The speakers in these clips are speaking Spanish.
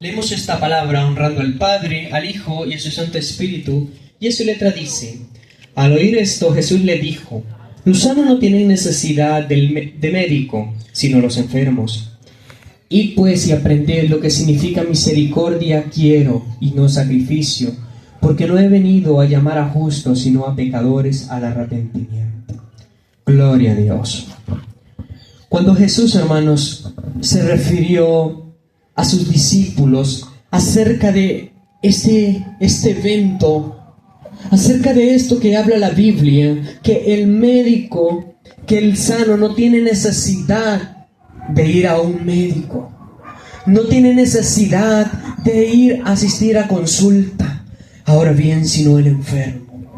Leemos esta palabra honrando al Padre, al Hijo y a su Santo Espíritu, y en su letra dice: al oír esto, Jesús le dijo: los sanos no tienen necesidad de médico, sino los enfermos. Id pues y aprended lo que significa misericordia quiero y no sacrificio, porque no he venido a llamar a justos, sino a pecadores al arrepentimiento. Gloria a Dios. Cuando Jesús, hermanos, se refirió a sus discípulos acerca de este evento, acerca de esto que habla la Biblia, que el médico, que el sano no tiene necesidad de ir a un médico, no tiene necesidad de ir a asistir a consulta, ahora bien, sino el enfermo.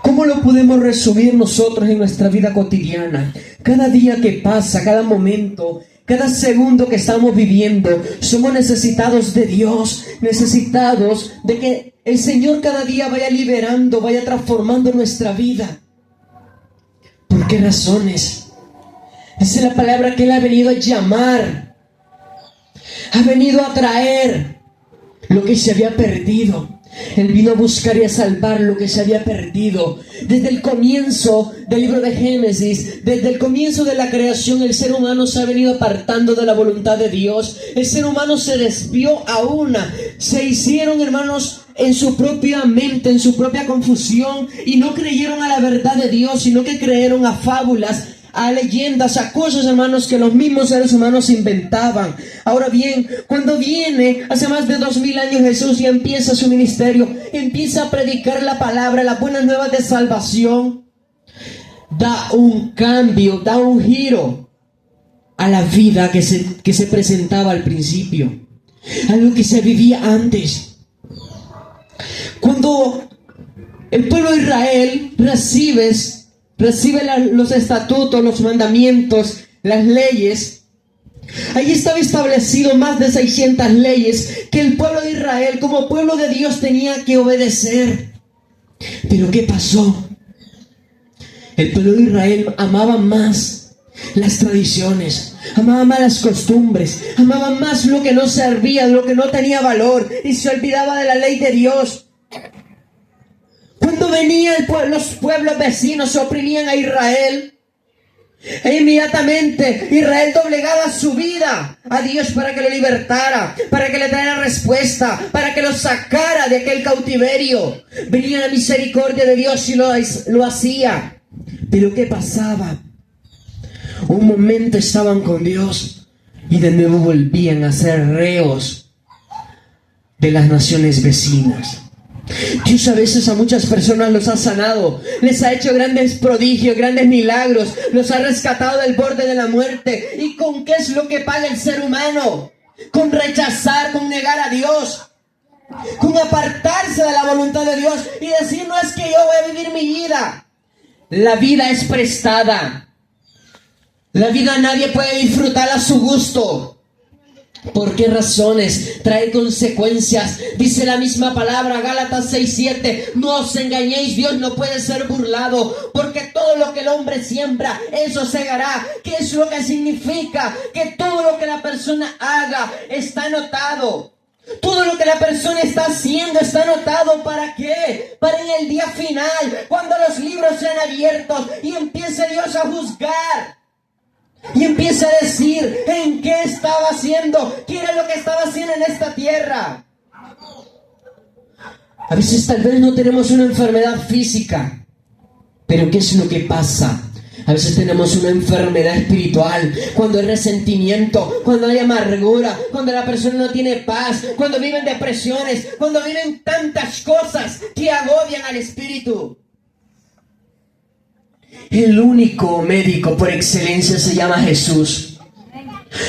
¿Cómo lo podemos resumir nosotros en nuestra vida cotidiana? Cada día que pasa, cada momento, cada segundo que estamos viviendo, somos necesitados de Dios, necesitados de que el Señor cada día vaya liberando, vaya transformando nuestra vida. ¿Por qué razones? Esa es la palabra que Él ha venido a llamar. Ha venido a traer lo que se había perdido. Él vino a buscar y a salvar lo que se había perdido. Desde el comienzo del libro de Génesis, desde el comienzo de la creación, el ser humano se ha venido apartando de la voluntad de Dios. El ser humano se desvió a una. Se hicieron, hermanos, en su propia mente, en su propia confusión, y no creyeron a la verdad de Dios, sino que creyeron a fábulas, a leyendas, a cosas, hermanos, que los mismos seres humanos inventaban. Ahora bien, cuando viene hace más de 2000 años Jesús y empieza su ministerio, empieza a predicar la palabra, las buenas nuevas de salvación, da un cambio, da un giro a la vida que se presentaba al principio, a lo que se vivía antes. Cuando el pueblo de Israel recibe los estatutos, los mandamientos, las leyes, ahí estaba establecido más de 600 leyes que el pueblo de Israel, como pueblo de Dios, tenía que obedecer. Pero ¿qué pasó? El pueblo de Israel amaba más las tradiciones, amaba más las costumbres, amaba más lo que no servía, lo que no tenía valor, y se olvidaba de la ley de Dios. Cuando venían los pueblos vecinos, se oprimían a Israel, e inmediatamente Israel doblegaba su vida a Dios para que lo libertara, para que le trajera respuesta, para que lo sacara de aquel cautiverio. Venía la misericordia de Dios y lo hacía. Pero ¿qué pasaba? Un momento estaban con Dios y de nuevo volvían a ser reos de las naciones vecinas. Dios a veces a muchas personas los ha sanado, les ha hecho grandes prodigios, grandes milagros, los ha rescatado del borde de la muerte. ¿Y con qué es lo que paga el ser humano? Con rechazar, con negar a Dios, con apartarse de la voluntad de Dios y decir: no es que yo voy a vivir mi vida. La vida es prestada. La vida nadie puede disfrutar a su gusto. ¿Por qué razones? Trae consecuencias. Dice la misma palabra, Gálatas 6:7: no os engañéis, Dios no puede ser burlado, porque todo lo que el hombre siembra, eso segará. ¿Qué es lo que significa? Que todo lo que la persona haga está anotado. Todo lo que la persona está haciendo está anotado. ¿Para qué? Para en el día final, cuando los libros sean abiertos y empiece Dios a juzgar. Y empieza a decir en qué estaba haciendo, qué era lo que estaba haciendo en esta tierra. A veces tal vez no tenemos una enfermedad física, pero ¿qué es lo que pasa? A veces tenemos una enfermedad espiritual, cuando hay resentimiento, cuando hay amargura, cuando la persona no tiene paz, cuando viven depresiones, cuando viven tantas cosas que agobian al espíritu. El único médico por excelencia se llama Jesús.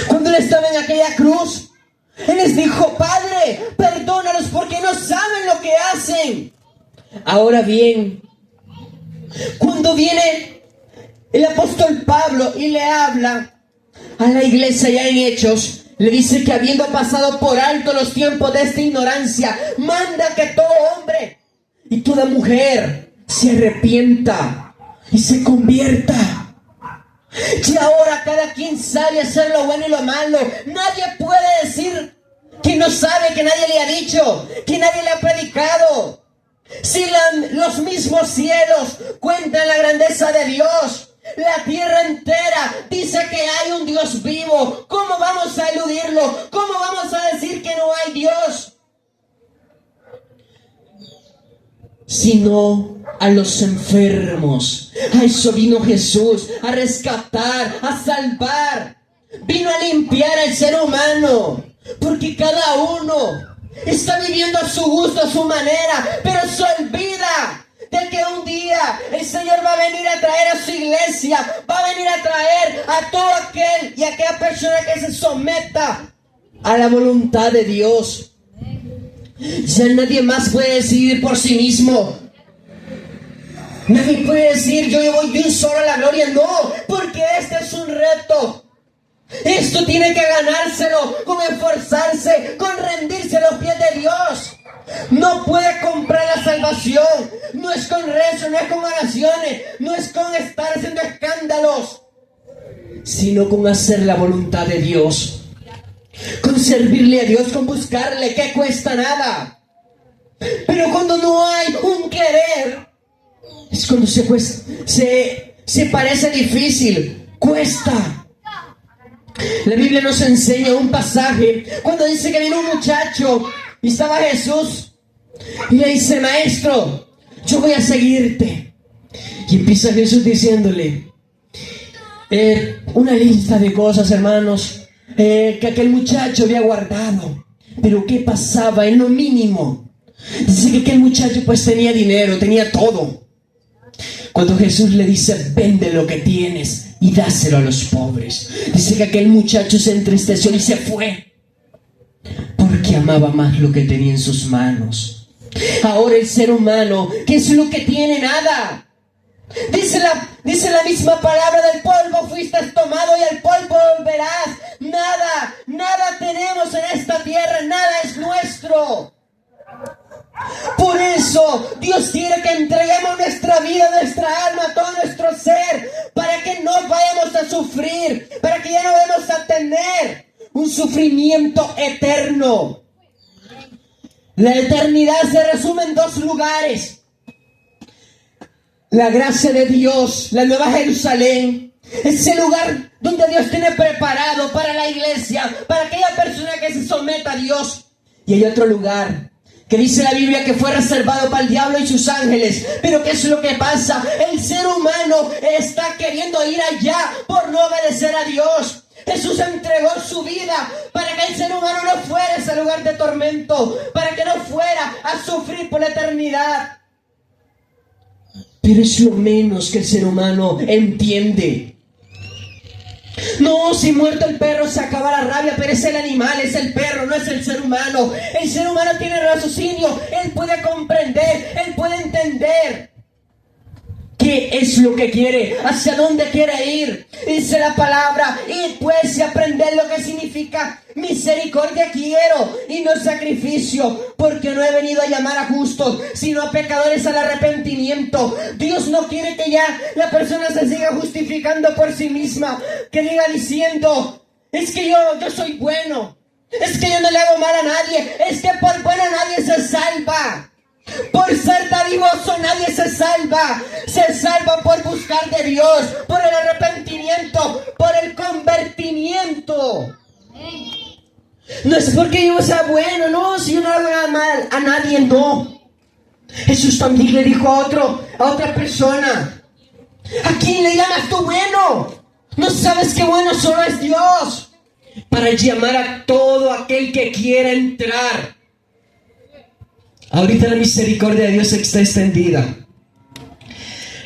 Cuando Él estaba en aquella cruz, Él les dijo: Padre, perdónalos porque no saben lo que hacen. Ahora bien, cuando viene el apóstol Pablo y le habla a la iglesia ya en Hechos, le dice que habiendo pasado por alto los tiempos de esta ignorancia, manda que todo hombre y toda mujer se arrepienta y se convierta. Y ahora cada quien sabe hacer lo bueno y lo malo. Nadie puede decir que no sabe, que nadie le ha dicho, que nadie le ha predicado. Si los mismos cielos cuentan la grandeza de Dios, la tierra entera dice que hay un Dios vivo, ¿cómo vamos a eludirlo? ¿Cómo vamos a decir que no hay Dios? Sino a los enfermos. A eso vino Jesús, a rescatar, a salvar. Vino a limpiar al ser humano, porque cada uno está viviendo a su gusto, a su manera, pero se olvida de que un día el Señor va a venir a traer a su iglesia, va a venir a traer a todo aquel y aquella persona que se someta a la voluntad de Dios. Ya nadie más puede decidir por sí mismo. Nadie puede decir, yo voy de un solo a la gloria. No, porque este es un reto. Esto tiene que ganárselo con esforzarse, con rendirse a los pies de Dios. No puede comprar la salvación. No es con rezo, no es con oraciones, no es con estar haciendo escándalos, sino con hacer la voluntad de Dios, con servirle a Dios, con buscarle, que cuesta nada. Pero cuando no hay un querer, es cuando se parece difícil, cuesta. La Biblia nos enseña un pasaje cuando dice que vino un muchacho y estaba Jesús y le dice, maestro, yo voy a seguirte. Y empieza Jesús diciéndole una lista de cosas, hermanos, que aquel muchacho había guardado. Pero ¿qué pasaba? En lo mínimo. Dice que aquel muchacho pues tenía dinero, tenía todo. Cuando Jesús le dice, vende lo que tienes y dáselo a los pobres, dice que aquel muchacho se entristeció y se fue, porque amaba más lo que tenía en sus manos. Ahora el ser humano, ¿qué es lo que tiene? Nada. Dice la misma palabra, del polvo fuiste tomado y al polvo volverás. Nada tenemos en esta tierra, nada es nuestro. Por eso Dios quiere que entreguemos nuestra vida, nuestra alma, todo nuestro ser, para que no vayamos a sufrir, para que ya no vayamos a tener un sufrimiento eterno. La eternidad se resume en dos lugares: la gracia de Dios, la Nueva Jerusalén, ese lugar donde Dios tiene preparado para la iglesia, para aquella persona que se someta a Dios. Y hay otro lugar que dice la Biblia que fue reservado para el diablo y sus ángeles. Pero ¿qué es lo que pasa? El ser humano está queriendo ir allá por no obedecer a Dios. Jesús entregó su vida para que el ser humano no fuera a ese lugar de tormento, para que no fuera a sufrir por la eternidad. Pero es lo menos que el ser humano entiende. No, si muerto el perro se acaba la rabia, pero es el animal, es el perro, no es el ser humano. El ser humano tiene raciocinio, él puede comprender, él puede entender qué es lo que quiere, hacia dónde quiere ir. Dice la palabra, y pues y aprender lo que significa misericordia quiero y no sacrificio, porque no he venido a llamar a justos, sino a pecadores al arrepentimiento. Dios no quiere que ya la persona se siga justificando por sí misma, que diga diciendo, es que yo soy bueno, es que yo no le hago mal a nadie, es que por bueno nadie se salva. Por ser dadivoso nadie se salva. Se salva por buscar de Dios, por el arrepentimiento, por el convertimiento. No es porque yo sea bueno, no, si yo no hago nada mal a nadie, no. Jesús también le dijo a otra persona, ¿a quién le llamas tú bueno? ¿No sabes que bueno solo es Dios? Para llamar a todo aquel que quiera entrar. Ahorita la misericordia de Dios está extendida.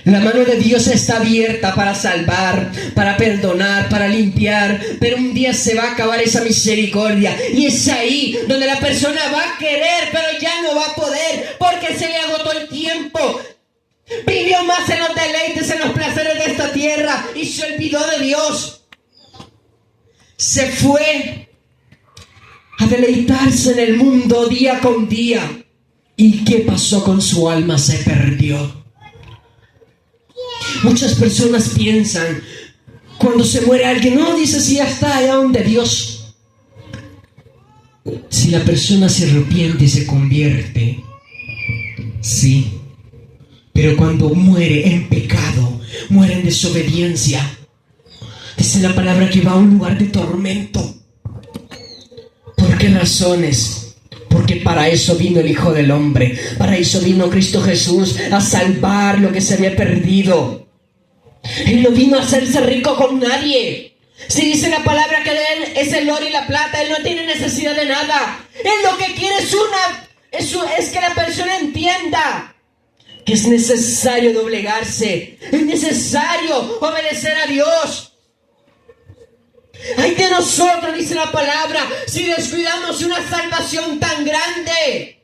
La mano de Dios está abierta para salvar, para perdonar, para limpiar. Pero un día se va a acabar esa misericordia. Y es ahí donde la persona va a querer, pero ya no va a poder, porque se le agotó el tiempo. Vivió más en los deleites, en los placeres de esta tierra y se olvidó de Dios. Se fue a deleitarse en el mundo día con día. ¿Y qué pasó con su alma? Se perdió. Muchas personas piensan, cuando se muere alguien, no, dice, si ya está allá donde Dios. Si la persona se arrepiente y se convierte, sí, pero cuando muere en pecado, muere en desobediencia, dice la palabra que va a un lugar de tormento. ¿Por qué razones? Porque para eso vino el Hijo del Hombre, para eso vino Cristo Jesús, a salvar lo que se había perdido. Él no vino a hacerse rico con nadie. Si dice la palabra que de Él es el oro y la plata, Él no tiene necesidad de nada. Él lo que quiere es que la persona entienda que es necesario doblegarse, es necesario obedecer a Dios. Ay de nosotros, dice la palabra, si descuidamos una salvación tan grande.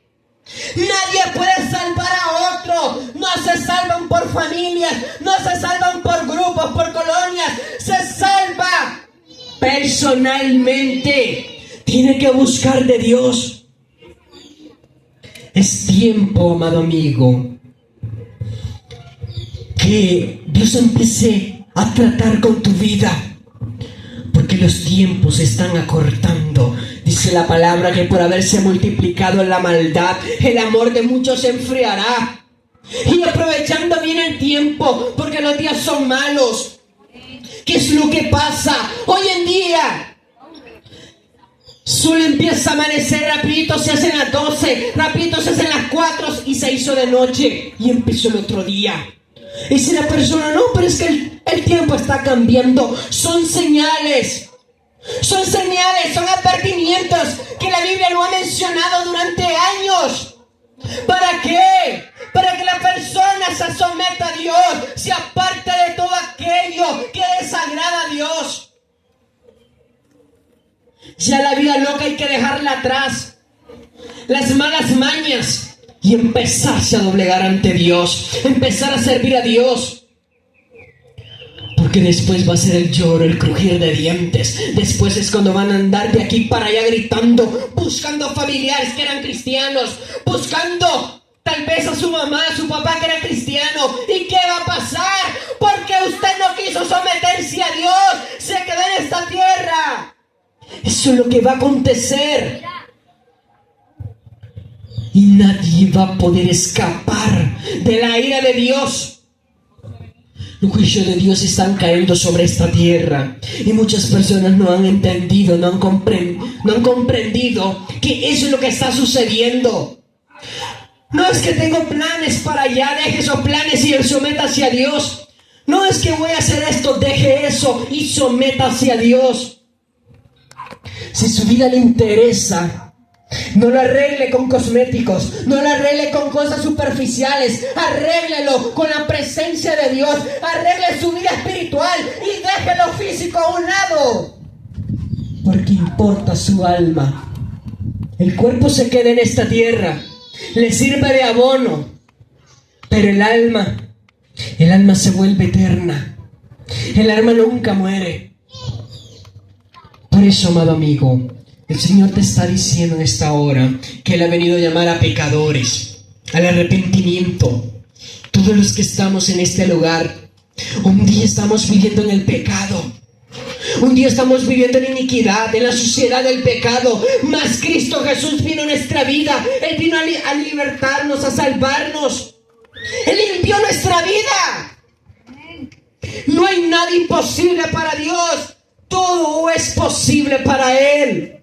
Nadie puede salvar a otro. No se salvan por familias, no se salvan por grupos, por colonias. Se salva personalmente. Tiene que buscar de Dios. Es tiempo, amado amigo, que Dios empiece a tratar con tu vida, porque los tiempos se están acortando. Dice la palabra que por haberse multiplicado la maldad, el amor de muchos se enfriará. Y aprovechando bien el tiempo, porque los días son malos. ¿Qué es lo que pasa? Hoy en día solo empieza a amanecer, rapidito se hacen las 12, rapidito se hacen las 4 y se hizo de noche y empezó el otro día. Y si la persona, no, pero es que el tiempo está cambiando. Son señales. Son señales, son advertimientos que la Biblia lo ha mencionado durante años. ¿Para qué? Para que la persona se someta a Dios, se aparte de todo aquello que desagrada a Dios. Ya la vida loca hay que dejarla atrás. Las malas mañas. Y empezarse a doblegar ante Dios. Empezar a servir a Dios. Porque después va a ser el lloro, el crujir de dientes. Después es cuando van a andar de aquí para allá gritando, buscando familiares que eran cristianos, buscando tal vez a su mamá, a su papá que era cristiano. ¿Y qué va a pasar? Porque usted no quiso someterse a Dios, se quedó en esta tierra. Eso es lo que va a acontecer. Y nadie va a poder escapar de la ira de Dios. Los juicios de Dios están cayendo sobre esta tierra. Y muchas personas no han entendido, no han comprendido que eso es lo que está sucediendo. No es que tengo planes para allá, deje esos planes y sométase a Dios. No es que voy a hacer esto, deje eso y sométase a Dios. Si su vida le interesa, no lo arregle con cosméticos, no lo arregle con cosas superficiales, arréglelo con la presencia de Dios, arregle su vida espiritual y deje lo físico a un lado, porque importa su alma. El cuerpo se queda en esta tierra, le sirve de abono, pero el alma se vuelve eterna, el alma nunca muere. Por eso, amado amigo, el Señor te está diciendo en esta hora que Él ha venido a llamar a pecadores, al arrepentimiento. Todos los que estamos en este lugar, un día estamos viviendo en el pecado. Un día estamos viviendo en iniquidad, en la suciedad del pecado. Mas Cristo Jesús vino a nuestra vida. Él vino a libertarnos, a salvarnos. Él limpió nuestra vida. No hay nada imposible para Dios. Todo es posible para Él.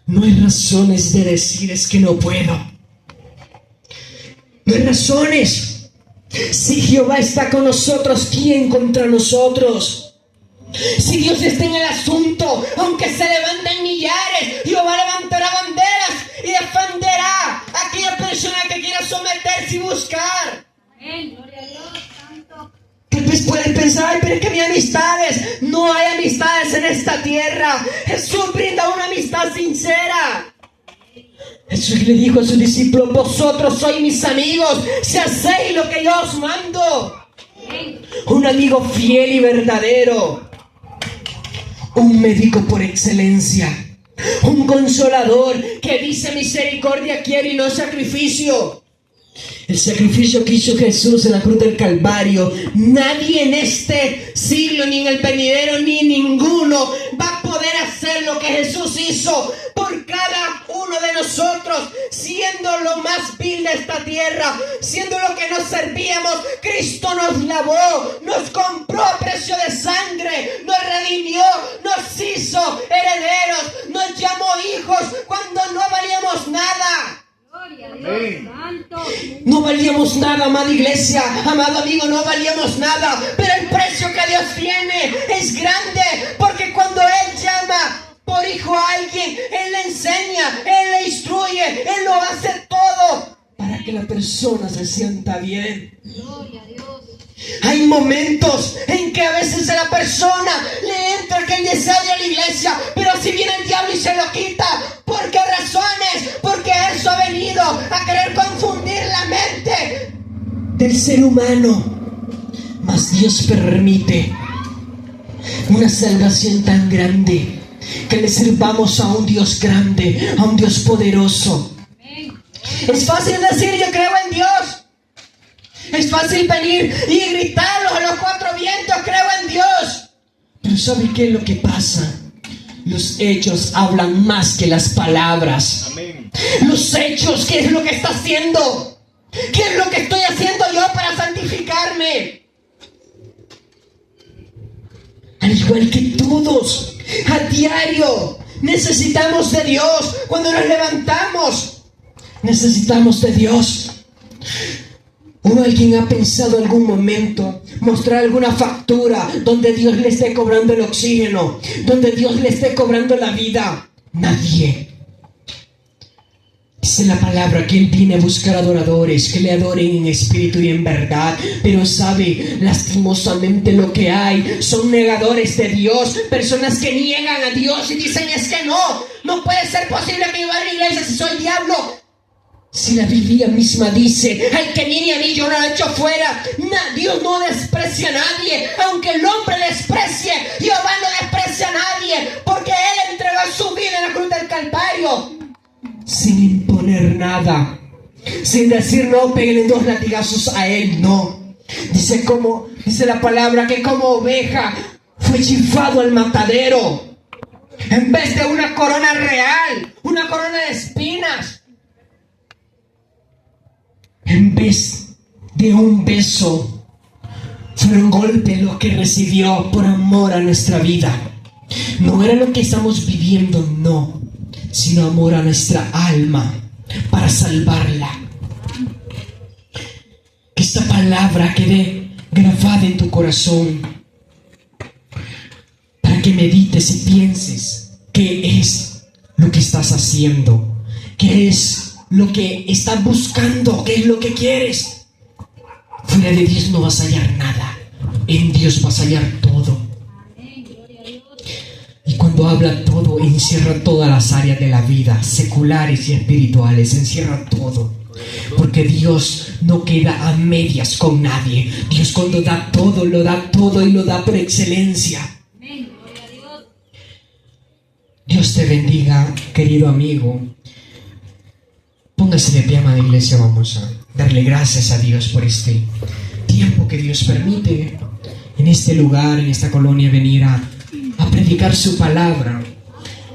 No hay razones de decir es que no puedo. No hay razones. Si Jehová está con nosotros, ¿quién contra nosotros? Si Dios está en el asunto, aunque se levanten millares, Jehová levantará banderas y defenderá a aquella persona que quiera someterse y buscar. Amén. Gloria a Dios, santo. Tal vez pueden pensar, ay, pero es que mi amistades. No hay amistades en esta tierra. Jesús brinda una amistad sincera. Jesús le dijo a sus discípulos, vosotros sois mis amigos si hacéis lo que yo os mando. Un amigo fiel y verdadero. Un médico por excelencia. Un consolador que dice misericordia quiere y no sacrificio. El sacrificio que hizo Jesús en la cruz del Calvario, nadie en este siglo, ni en el venidero, ni ninguno va a poder hacer hacer lo que Jesús hizo por cada uno de nosotros, siendo lo más vil de esta tierra, siendo lo que nos servíamos. Cristo nos lavó, nos compró a precio de sangre, nos redimió, nos hizo herederos, nos llamó hijos cuando no valíamos nada. No valíamos nada, amada iglesia, amado amigo, no valíamos nada, pero el precio que Dios tiene es grande, porque cuando Él llama por hijo a alguien, Él le enseña, Él le instruye, Él lo hace todo para que la persona se sienta bien. Gloria a Dios. Hay momentos en que a veces a la persona le entra aquel deseo de la iglesia, pero si viene el diablo y se lo quita, ¿por qué razones? Porque eso ha venido a querer confundir la mente del ser humano. Mas Dios permite una salvación tan grande, que le sirvamos a un Dios grande, a un Dios poderoso. Es fácil decir yo creo en Dios. Es fácil venir y gritarlo a los cuatro vientos, creo en Dios. Pero ¿sabe qué es lo que pasa? Los hechos hablan más que las palabras. Amén. Los hechos, ¿qué es lo que está haciendo? ¿Qué es lo que estoy haciendo yo para santificarme? Al igual que todos, a diario necesitamos de Dios. Cuando nos levantamos, necesitamos de Dios. ¿O alguien ha pensado en algún momento mostrar alguna factura donde Dios le esté cobrando el oxígeno, donde Dios le esté cobrando la vida? Nadie. Dice la palabra que Él viene a buscar adoradores que le adoren en espíritu y en verdad. Pero sabe, lastimosamente lo que hay son negadores de Dios, personas que niegan a Dios y dicen es que no puede ser posible que yo vaya a la iglesia si soy diablo. Si la Biblia misma dice, ay, que ni a mí yo no lo he hecho fuera. Dios no desprecia a nadie, aunque el hombre desprecie, Jehová no desprecia a nadie, porque Él entregó su vida en la cruz del Calvario, sin imponer nada, sin decir no, peguen 2 latigazos a Él, no. Dice la palabra que como oveja fue llevado al matadero, en vez de una corona real, una corona de espinas. En vez de un beso, fueron golpes lo que recibió por amor a nuestra vida. No era lo que estamos viviendo, no, sino amor a nuestra alma para salvarla. Que esta palabra quede grabada en tu corazón, para que medites y pienses qué es lo que estás haciendo, qué es lo que estás buscando, qué es lo que quieres. Fuera de Dios no vas a hallar nada, en Dios vas a hallar todo. Y cuando habla todo, encierra todas las áreas de la vida, seculares y espirituales, encierra todo. Porque Dios no queda a medias con nadie. Dios cuando da todo, lo da todo y lo da por excelencia. Dios te bendiga, querido amigo. Póngase de pie, amada iglesia, vamos a darle gracias a Dios por este tiempo que Dios permite en este lugar, en esta colonia, venir a predicar su palabra.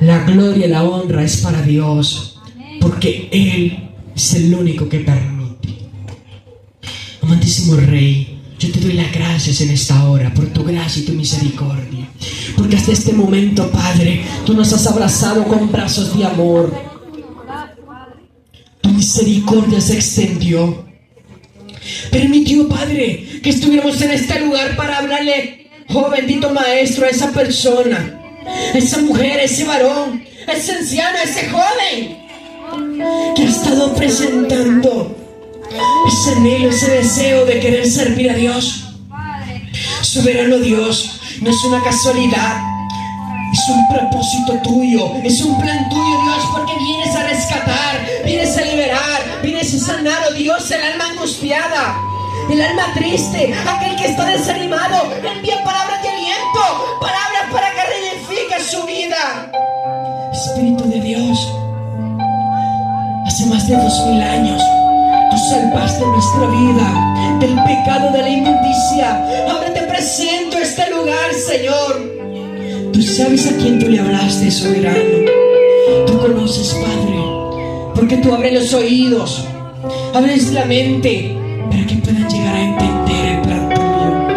La gloria y la honra es para Dios, porque Él es el único que permite. Amantísimo Rey, yo te doy las gracias en esta hora por tu gracia y tu misericordia, porque hasta este momento, Padre, tú nos has abrazado con brazos de amor. Tu misericordia se extendió. Permitió, Padre, que estuviéramos en este lugar para hablarle, oh bendito Maestro, a esa persona, a esa mujer, a ese varón, a ese anciano, a ese joven que ha estado presentando ese anhelo, ese deseo de querer servir a Dios. Soberano Dios, no es una casualidad, es un propósito tuyo, es un plan tuyo, Dios, porque vienes a rescatar, vienes a liberar, vienes a sanar, oh Dios, el alma angustiada, el alma triste, aquel que está desanimado. Envía palabras de aliento, palabras para que reedifique su vida. Espíritu de Dios, hace más de 2000 años tú salvaste nuestra vida del pecado, de la inmundicia. Ahora te presento este lugar, Señor. Tú sabes a quién tú le hablaste, soberano. Tú conoces, Padre, porque tú abres los oídos, abres la mente para que puedan llegar a entender el plan tuyo.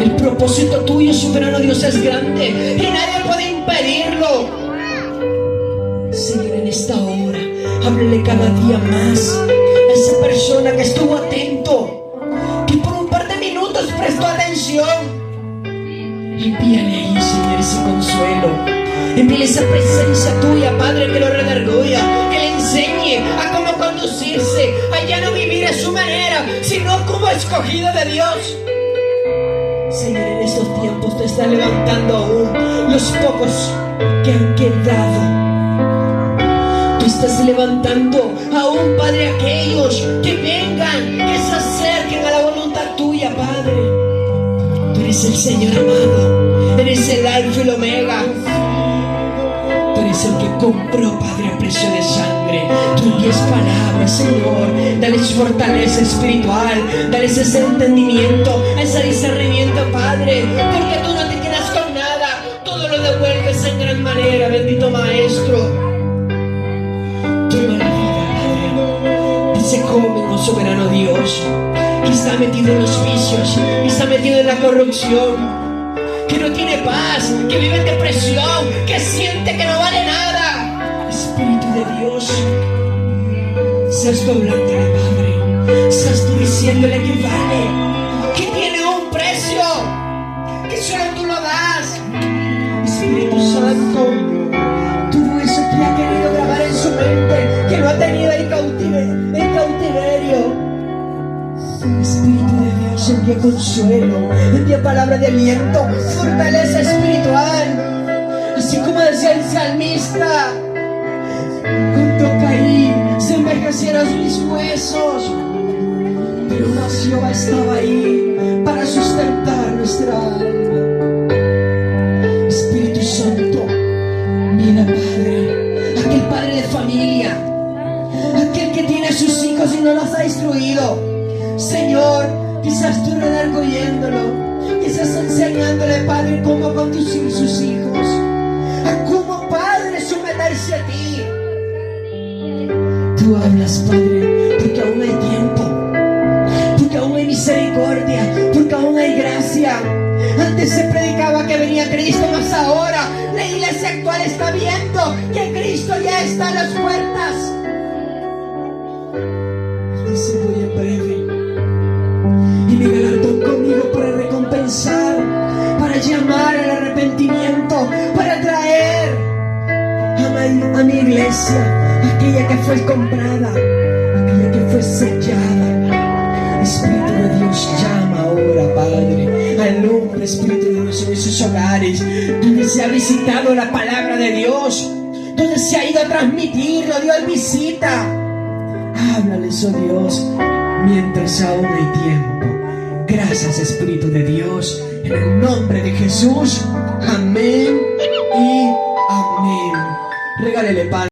El propósito tuyo, soberano Dios, es grande y nadie puede impedirlo. Señor, en esta hora, háblale cada día más a esa persona que estuvo atento, que por un par de minutos prestó atención. Envíale ahí, Señor, ese consuelo. Envíale esa presencia tuya, Padre, que lo redarguya, que le enseñe a cómo conducirse, a ya no vivir a su manera, sino como escogido de Dios. Señor, en estos tiempos te está levantando aún los pocos que han quedado. Tú estás levantando aún, Padre, aquellos que vengan, que se acerquen a la voluntad tuya, Padre. Tú eres el Señor amado, eres el Alfa y el Omega. Tú eres el que compró, Padre, a precio de sangre. Tú envías palabras, Señor. Dales fortaleza espiritual, dales ese entendimiento, ese discernimiento, Padre, porque tú no te quedas con nada, todo lo devuelves en gran manera, bendito Maestro. Toma la vida, Padre, ese joven, oh soberano Dios, que está metido en los vicios, que está metido en la corrupción, que no tiene paz, que vive en depresión, que siente que no vale nada. Espíritu de Dios, seas tú hablándole, Padre, seas tú diciéndole que vale, que tiene un precio, que solo tú lo das. Espíritu Santo, todo eso que ha querido grabar en su mente, que lo ha tenido en cautiverio. Espíritu de Dios, envía consuelo, envía palabra de aliento, fortaleza espiritual. Así como decía el salmista, junto a Caín se envejecieron mis huesos, pero más Jehová estaba ahí para sustentar nuestra alma. Espíritu Santo, mira, Padre, aquel padre de familia, aquel que tiene a sus hijos y no los ha instruido. Señor, quizás tú redarguyéndolo, quizás enseñándole, Padre, cómo conducir sus hijos, a cómo, Padre, someterse a ti. Tú hablas, Padre, porque aún hay tiempo, porque aún hay misericordia, porque aún hay gracia. Antes se predicaba que venía Cristo, mas ahora la iglesia actual está viendo que Cristo ya está a las puertas. Dice, voy en breve, y mi galardón conmigo para recompensar, para llamar al arrepentimiento, para traer a mi iglesia, aquella que fue comprada, aquella que fue sellada. Espíritu de Dios, llama ahora, Padre, alumbra, Espíritu de Dios, en esos hogares donde se ha visitado la palabra de Dios, donde se ha ido a transmitirlo. Dios visita, háblales, oh Dios, mientras aún hay tiempo. Gracias, Espíritu de Dios, en el nombre de Jesús. Amén y amén. Regálele pan.